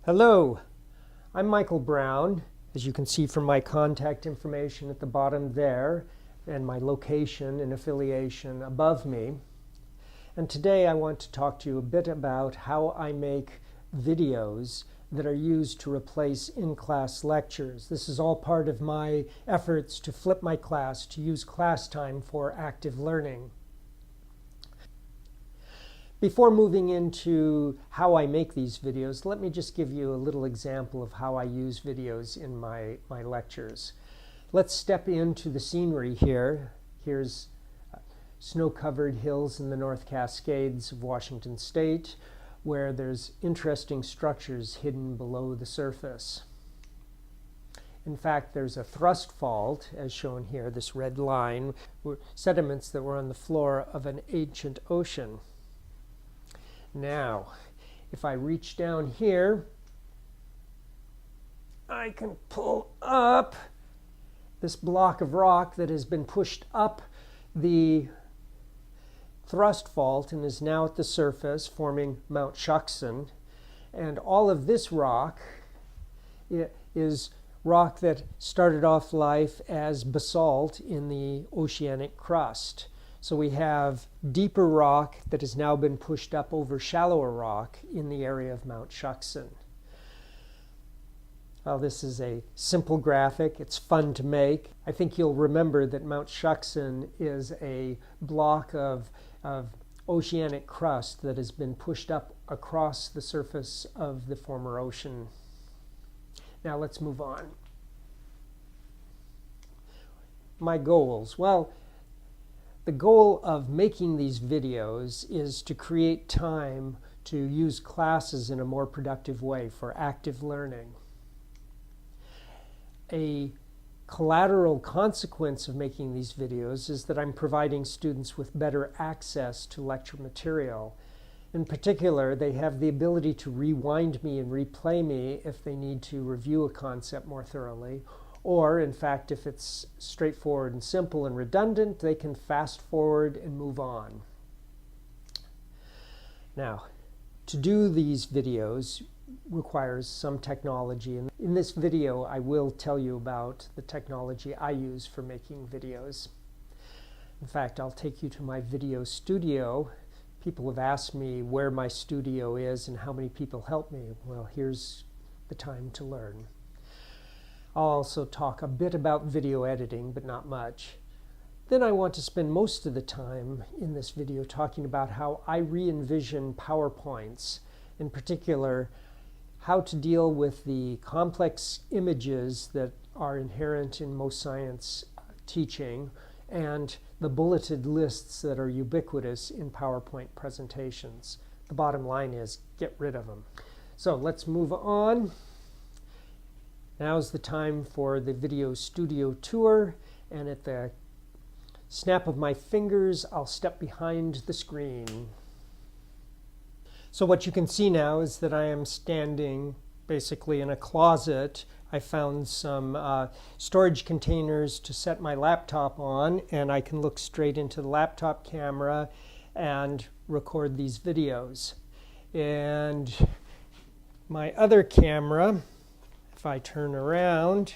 Hello, I'm Michael Brown. As you can see from my contact information at the bottom there, and my location and affiliation above me. And today I want to talk to you a bit about how I make videos that are used to replace in-class lectures. This is all part of my efforts to flip my class to use class time for active learning. Before moving into how I make these videos, let me just give you a little example of how I use videos in my lectures. Let's step into the scenery here. Here's snow-covered hills in the North Cascades of Washington State, where there's interesting structures hidden below the surface. In fact, there's a thrust fault, as shown here, this red line, sediments that were on the floor of an ancient ocean. Now, if I reach down here, I can pull up this block of rock that has been pushed up the thrust fault and is now at the surface, forming Mount Shuksan. And all of this rock is rock that started off life as basalt in the oceanic crust. So we have deeper rock that has now been pushed up over shallower rock in the area of Mount Shuksan. Well, this is a simple graphic. It's fun to make. I think you'll remember that Mount Shuksan is a block of oceanic crust that has been pushed up across the surface of the former ocean. Now let's move on. My goals. Well, the goal of making these videos is to create time to use classes in a more productive way for active learning. A collateral consequence of making these videos is that I'm providing students with better access to lecture material. In particular, they have the ability to rewind me and replay me if they need to review a concept more thoroughly. Or, in fact, if it's straightforward and simple and redundant, they can fast forward and move on. Now, to do these videos requires some technology. And in this video, I will tell you about the technology I use for making videos. In fact, I'll take you to my video studio. People have asked me where my studio is and how many people help me. Well, here's the time to learn. I'll also talk a bit about video editing, but not much. Then I want to spend most of the time in this video talking about how I re-envision PowerPoints, in particular, how to deal with the complex images that are inherent in most science teaching and the bulleted lists that are ubiquitous in PowerPoint presentations. The bottom line is get rid of them. So let's move on. Now's the time for the video studio tour, and at the snap of my fingers, I'll step behind the screen. So what you can see now is that I am standing basically in a closet. I found some storage containers to set my laptop on, and I can look straight into the laptop camera and record these videos. And my other camera, if I turn around,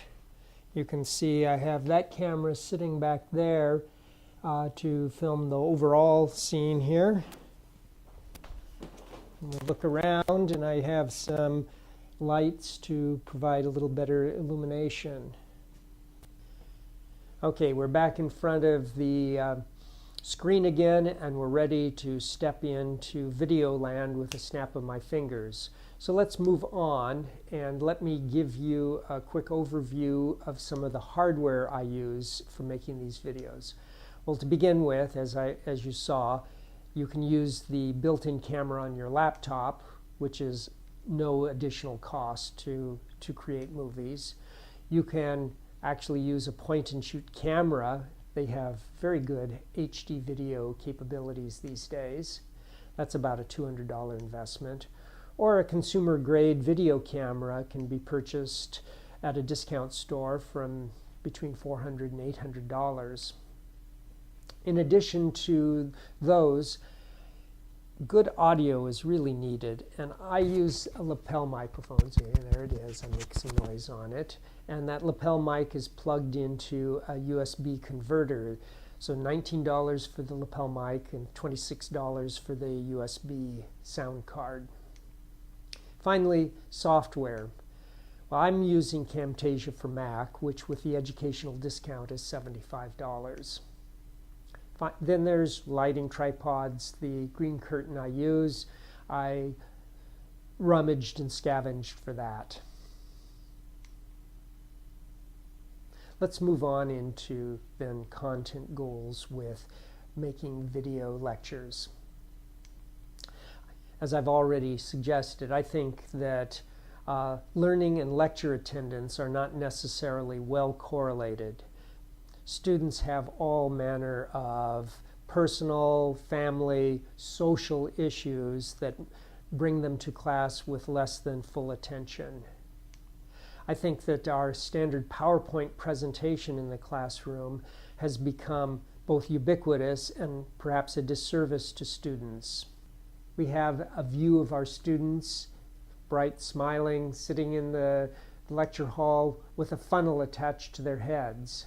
you can see I have that camera sitting back there to film the overall scene here. And we'll look around, and I have some lights to provide a little better illumination. Okay, we're back in front of the screen again, and we're ready to step into video land with a snap of my fingers. So let's move on, and let me give you a quick overview of some of the hardware I use for making these videos. Well, to begin with, as you saw, you can use the built-in camera on your laptop, which is no additional cost to create movies. You can actually use a point-and-shoot camera. They have very good HD video capabilities these days. That's about a $200 investment. Or a consumer-grade video camera can be purchased at a discount store from between $400 and $800. In addition to those, good audio is really needed, and I use a lapel microphone. See, there it is. I make some noise on it, and that lapel mic is plugged into a USB converter. So $19 for the lapel mic and $26 for the USB sound card. Finally, software. Well, I'm using Camtasia for Mac, which with the educational discount is $75. Then there's lighting tripods, the green curtain I use. I rummaged and scavenged for that. Let's move on into then content goals with making video lectures. As I've already suggested, I think that learning and lecture attendance are not necessarily well correlated. Students have all manner of personal, family, social issues that bring them to class with less than full attention. I think that our standard PowerPoint presentation in the classroom has become both ubiquitous and perhaps a disservice to students. We have a view of our students, bright, smiling, sitting in the lecture hall with a funnel attached to their heads.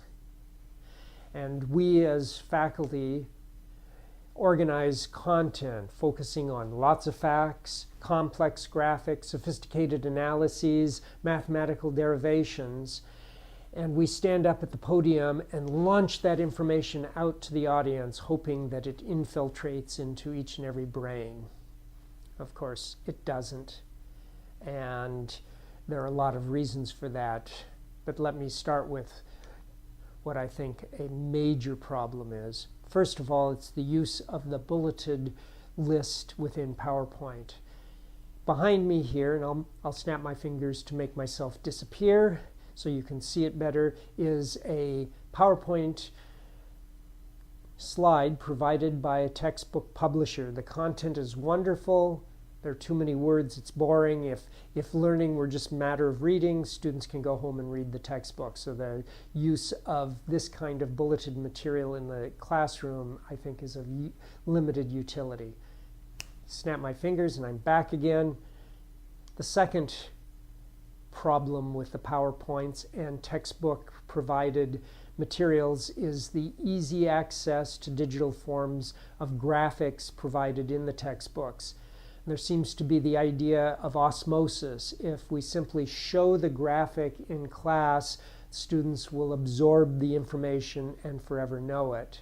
And we as faculty organize content focusing on lots of facts, complex graphics, sophisticated analyses, mathematical derivations, and we stand up at the podium and launch that information out to the audience, hoping that it infiltrates into each and every brain. Of course, it doesn't, and there are a lot of reasons for that, but let me start with what I think a major problem is. First of all, it's the use of the bulleted list within PowerPoint. Behind me here, and I'll snap my fingers to make myself disappear so you can see it better, is a PowerPoint slide provided by a textbook publisher. The content is wonderful. There are too many words, it's boring. If learning were just a matter of reading, students can go home and read the textbook. So the use of this kind of bulleted material in the classroom, I think, is of limited utility. Snap my fingers and I'm back again. The second problem with the PowerPoints and textbook provided materials is the easy access to digital forms of graphics provided in the textbooks. There seems to be the idea of osmosis. If we simply show the graphic in class, students will absorb the information and forever know it.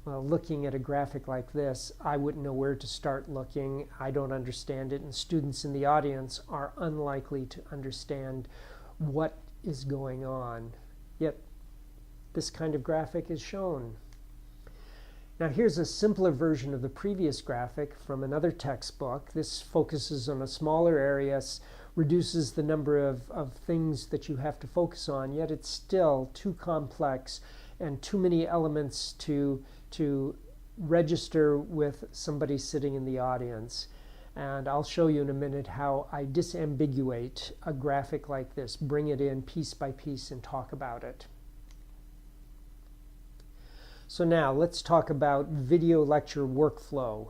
Well, looking at a graphic like this, I wouldn't know where to start looking. I don't understand it, and students in the audience are unlikely to understand what is going on. Yet, this kind of graphic is shown. Now here's a simpler version of the previous graphic from another textbook. This focuses on a smaller area, reduces the number of things that you have to focus on, yet it's still too complex and too many elements to register with somebody sitting in the audience. And I'll show you in a minute how I disambiguate a graphic like this, bring it in piece by piece and talk about it. So now let's talk about video lecture workflow.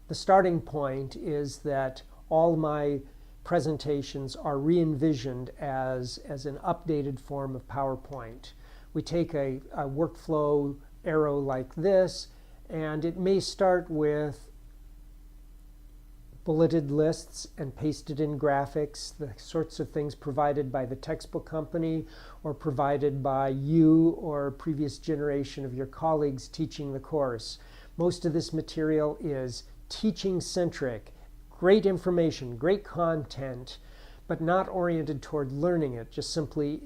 The starting point is that all my presentations are re-envisioned as an updated form of PowerPoint. We take a workflow arrow like this, and it may start with bulleted lists and pasted in graphics, the sorts of things provided by the textbook company or provided by you or a previous generation of your colleagues teaching the course. Most of this material is teaching-centric, great information, great content, but not oriented toward learning it, just simply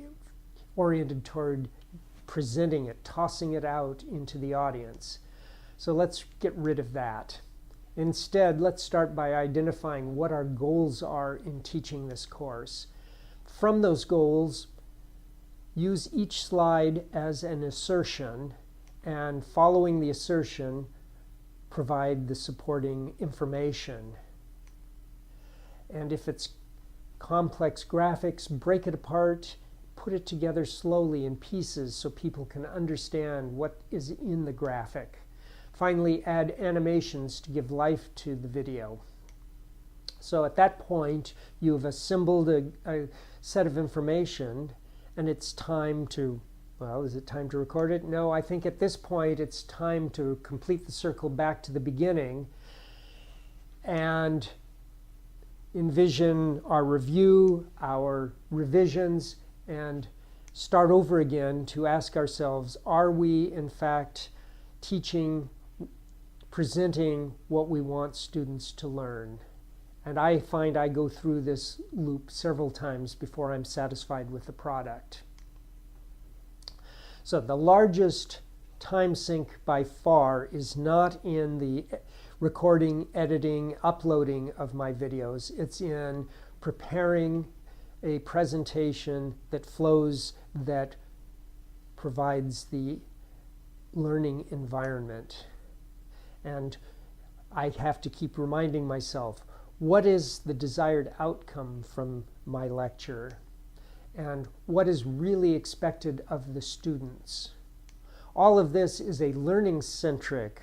oriented toward presenting it, tossing it out into the audience. So let's get rid of that. Instead, let's start by identifying what our goals are in teaching this course. From those goals, use each slide as an assertion, and following the assertion, provide the supporting information. And if it's complex graphics, break it apart, put it together slowly in pieces so people can understand what is in the graphic. finally add animations to give life to the video. So at that point, you've assembled a set of information, and it's time to, well, is it time to record it? No, I think at this point it's time to complete the circle back to the beginning and envision our review, our revisions, and start over again to ask ourselves, are we in fact teaching, presenting what we want students to learn? And I find I go through this loop several times before I'm satisfied with the product. So the largest time sink by far is not in the recording, editing, uploading of my videos. It's in preparing a presentation that flows, that provides the learning environment. And I have to keep reminding myself, what is the desired outcome from my lecture? And what is really expected of the students? All of this is a learning-centric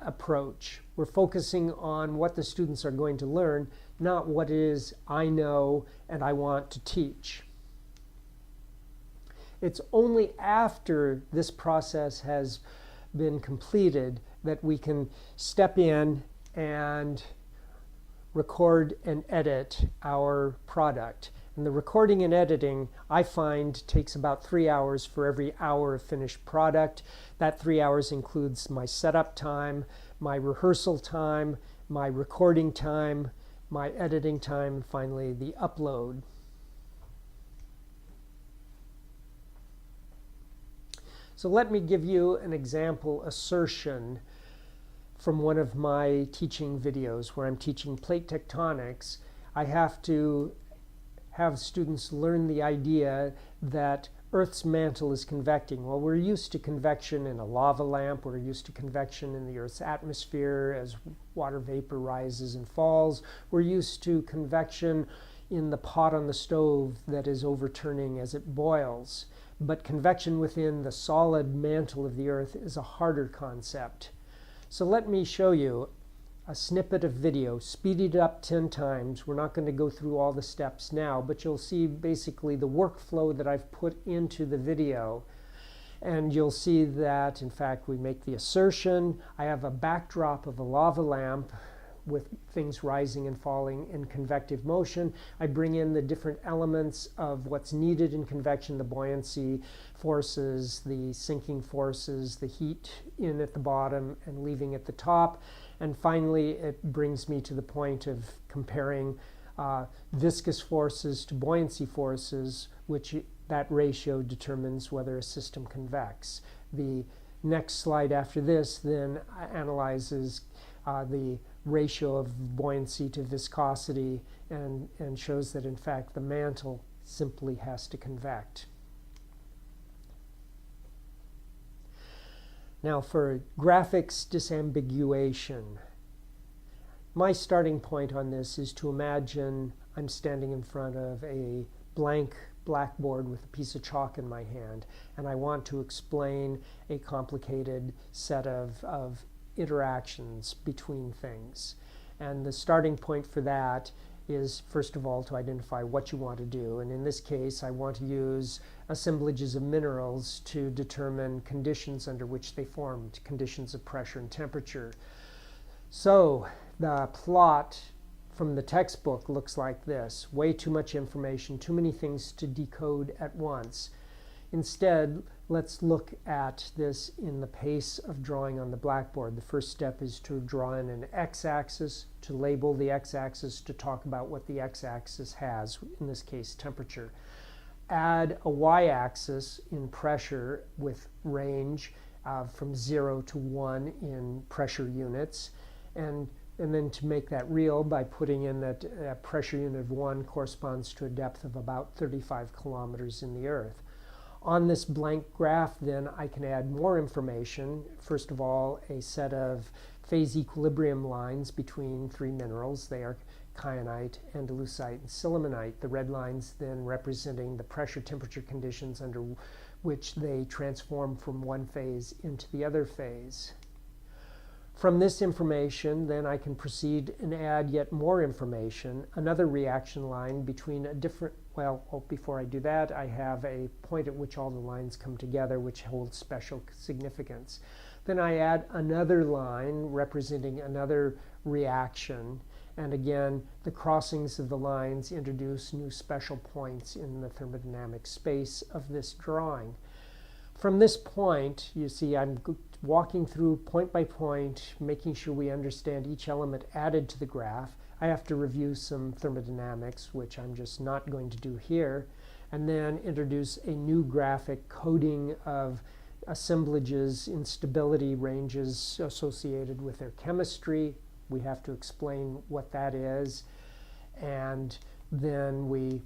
approach. We're focusing on what the students are going to learn, not what it is I know and I want to teach. It's only after this process has been completed that we can step in and record and edit our product. And the recording and editing, I find, takes about 3 hours for every hour of finished product. That 3 hours includes my setup time, my rehearsal time, my recording time, my editing time, and finally the upload. So let me give you an example assertion from one of my teaching videos where I'm teaching plate tectonics. I have to have students learn the idea that Earth's mantle is convecting. Well, we're used to convection in a lava lamp. We're used to convection in the Earth's atmosphere as water vapor rises and falls. We're used to convection in the pot on the stove that is overturning as it boils. But convection within the solid mantle of the Earth is a harder concept. So let me show you a snippet of video, speeded up 10 times. We're not going to go through all the steps now, but you'll see basically the workflow that I've put into the video. And you'll see that, in fact, we make the assertion. I have a backdrop of a lava lamp with things rising and falling in convective motion. I bring in the different elements of what's needed in convection, the buoyancy forces, the sinking forces, the heat in at the bottom and leaving at the top. And finally, it brings me to the point of comparing viscous forces to buoyancy forces, which that ratio determines whether a system convects. The next slide after this then analyzes the ratio of buoyancy to viscosity and shows that in fact the mantle simply has to convect. Now for graphics disambiguation, my starting point on this is to imagine I'm standing in front of a blank blackboard with a piece of chalk in my hand, and I want to explain a complicated set of interactions between things. And the starting point for that is, first of all, to identify what you want to do. And in this case, I want to use assemblages of minerals to determine conditions under which they formed, conditions of pressure and temperature. So the plot from the textbook looks like this. Way too much information, too many things to decode at once. Instead, let's look at this in the pace of drawing on the blackboard. The first step is to draw in an x-axis, to label the x-axis, to talk about what the x-axis has, in this case temperature. Add a y-axis in pressure with range from 0 to 1 in pressure units, and then to make that real by putting in that a pressure unit of 1 corresponds to a depth of about 35 kilometers in the Earth. On this blank graph, then, I can add more information. First of all, a set of phase equilibrium lines between three minerals. They are kyanite, andalusite, and sillimanite. The red lines then representing the pressure temperature conditions under which they transform from one phase into the other phase. From this information, then I can proceed and add yet more information, another reaction line between a different, before I do that, I have a point at which all the lines come together, which holds special significance. Then I add another line representing another reaction, and again, the crossings of the lines introduce new special points in the thermodynamic space of this drawing. From this point, you see I'm walking through point by point, making sure we understand each element added to the graph. I have to review some thermodynamics, which I'm just not going to do here, and then introduce a new graphic coding of assemblages, instability ranges associated with their chemistry. We have to explain what that is, and then we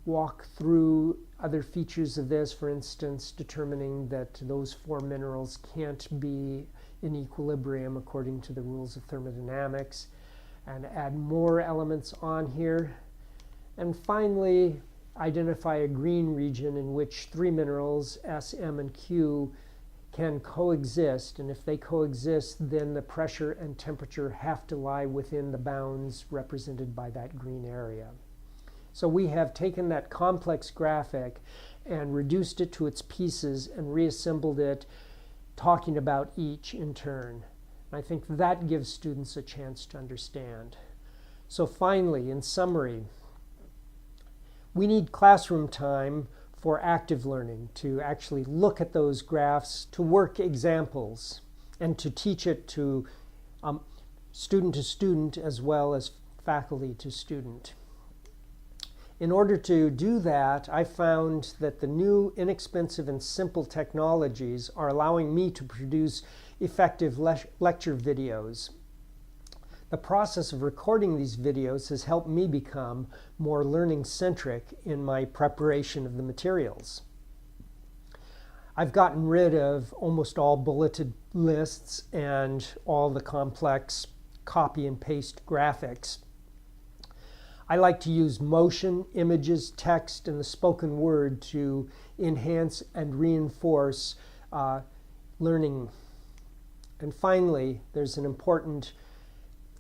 walk through other features of this, for instance, determining that those four minerals can't be in equilibrium according to the rules of thermodynamics, and add more elements on here. And finally, identify a green region in which three minerals, S, M, and Q, can coexist, and if they coexist, then the pressure and temperature have to lie within the bounds represented by that green area. So we have taken that complex graphic and reduced it to its pieces and reassembled it, talking about each in turn. I think that gives students a chance to understand. So finally, in summary, we need classroom time for active learning, to actually look at those graphs, to work examples, and to teach it to student as well as faculty to student. In order to do that, I found that the new inexpensive and simple technologies are allowing me to produce effective lecture videos. The process of recording these videos has helped me become more learning-centric in my preparation of the materials. I've gotten rid of almost all bulleted lists and all the complex copy and paste graphics. I like to use motion, images, text, and the spoken word to enhance and reinforce learning. And finally, there's an important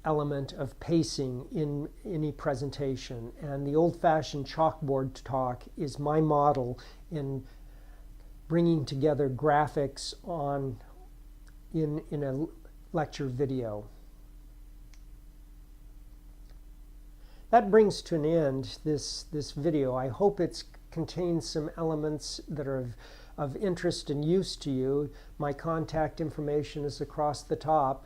element of pacing in any presentation, and the old-fashioned chalkboard talk is my model in bringing together graphics in a lecture video. That brings to an end this video. I hope it contains some elements that are of interest and use to you. My contact information is across the top.